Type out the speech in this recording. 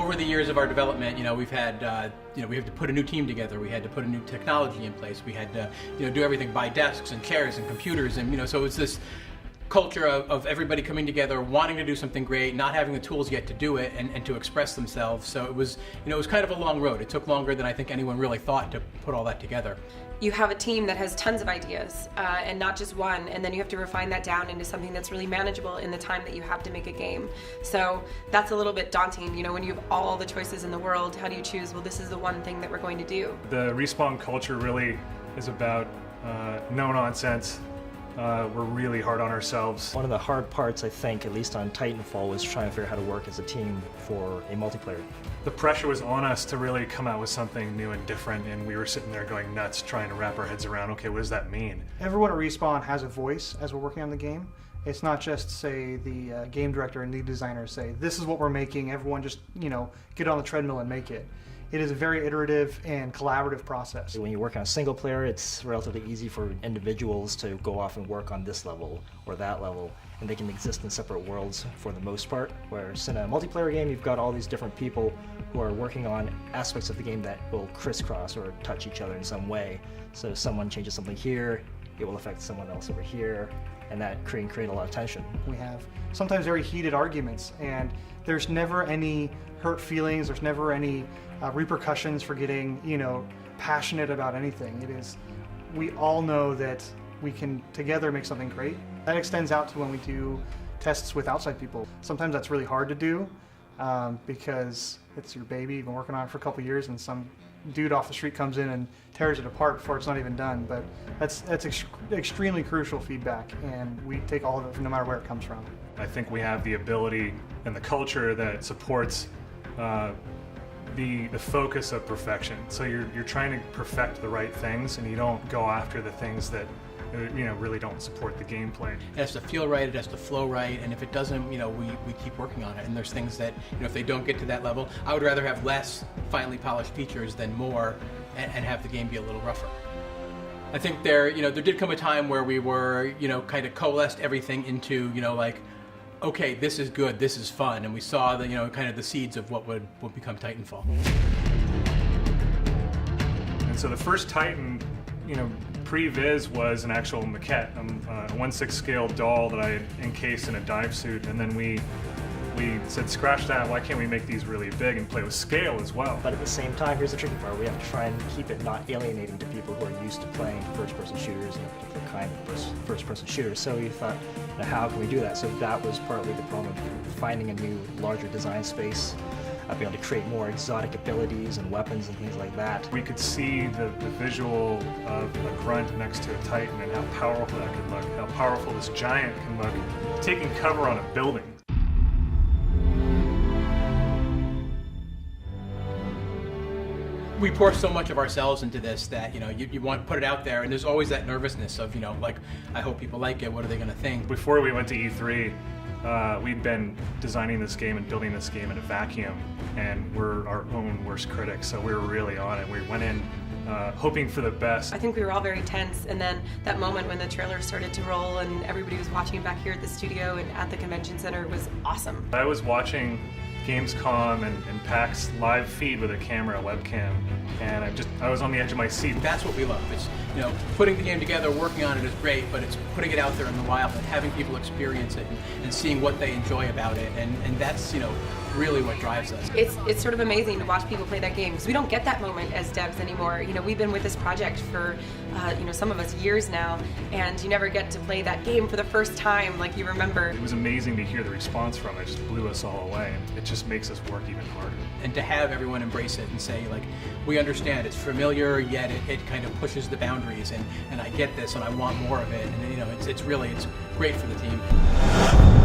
over the years of our development, we've had, we have to put a new team together. We had to put a new technology in place. We had to, do everything, buy desks and chairs and computers, and so it's this culture of everybody coming together, wanting to do something great, not having the tools yet to do it and to express themselves. So it was, it was kind of a long road. It took longer than I think anyone really thought to put all that together. You have a team that has tons of ideas and not just one, and then you have to refine that down into something that's really manageable in the time that you have to make a game. So that's a little bit daunting. When you have all the choices in the world, how do you choose, well, this is the one thing that we're going to do? The Respawn culture really is about no nonsense. We're really hard on ourselves. One of the hard parts, I think, at least on Titanfall, was trying to figure out how to work as a team for a multiplayer. The pressure was on us to really come out with something new and different, and we were sitting there going nuts trying to wrap our heads around, okay, what does that mean? Everyone at Respawn has a voice as we're working on the game. It's not just, say, the game director and lead designer say, this is what we're making, everyone just, get on the treadmill and make it. It is a very iterative and collaborative process. When you work on a single player, it's relatively easy for individuals to go off and work on this level or that level, and they can exist in separate worlds for the most part. Whereas in a multiplayer game, you've got all these different people who are working on aspects of the game that will crisscross or touch each other in some way. So if someone changes something here, it will affect someone else over here, and that can create a lot of tension. We have sometimes very heated arguments, and there's never any hurt feelings, there's never any repercussions for getting, passionate about anything. It is, we all know that we can together make something great. That extends out to when we do tests with outside people. Sometimes that's really hard to do because it's your baby, you've been working on it for a couple years, and some dude off the street comes in and tears it apart before it's not even done. But that's extremely crucial feedback, and we take all of it no matter where it comes from. I think we have the ability and the culture that supports the focus of perfection. So you're trying to perfect the right things, and you don't go after the things that really don't support the gameplay. It has to feel right, it has to flow right, and if it doesn't, we keep working on it. And there's things that, if they don't get to that level, I would rather have less finely polished features than more and have the game be a little rougher. I think there did come a time where we were, kind of coalesced everything into, okay, this is good, this is fun, and we saw the, kind of the seeds of what would become Titanfall. And so the first Titan, pre-viz was an actual maquette, a 1/6 scale doll that I had encased in a dive suit, and then we said, scratch that, why can't we make these really big and play with scale as well? But at the same time, here's the tricky part, we have to try and keep it not alienating to people who are used to playing first-person shooters and a particular kind of first-person shooters. So we thought, how can we do that? So that was partly the problem of finding a new, larger design space, being able to create more exotic abilities and weapons and things like that. We could see the visual of a grunt next to a Titan and how powerful that could look, how powerful this giant can look, taking cover on a building. We pour so much of ourselves into this that, you want to put it out there, and there's always that nervousness of, I hope people like it, what are they going to think? Before we went to E3, we'd been designing this game and building this game in a vacuum, and we're our own worst critics, so we were really on it. We went in hoping for the best. I think we were all very tense, and then that moment when the trailer started to roll and everybody was watching back here at the studio and at the convention center was awesome. I was watching Gamescom and PAX live feed with a camera, a webcam, and I was on the edge of my seat. That's what we love. It's, putting the game together, working on it is great, but it's putting it out there in the wild and having people experience it and seeing what they enjoy about it, and that's, really what drives us. It's sort of amazing to watch people play that game, because we don't get that moment as devs anymore. We've been with this project for, some of us years now, and you never get to play that game for the first time like you remember. It was amazing to hear the response from it. It just blew us all away. It just makes us work even harder. And to have everyone embrace it and say, we understand, it's familiar, yet it kind of pushes the boundaries, and I get this, and I want more of it, and it's great for the team.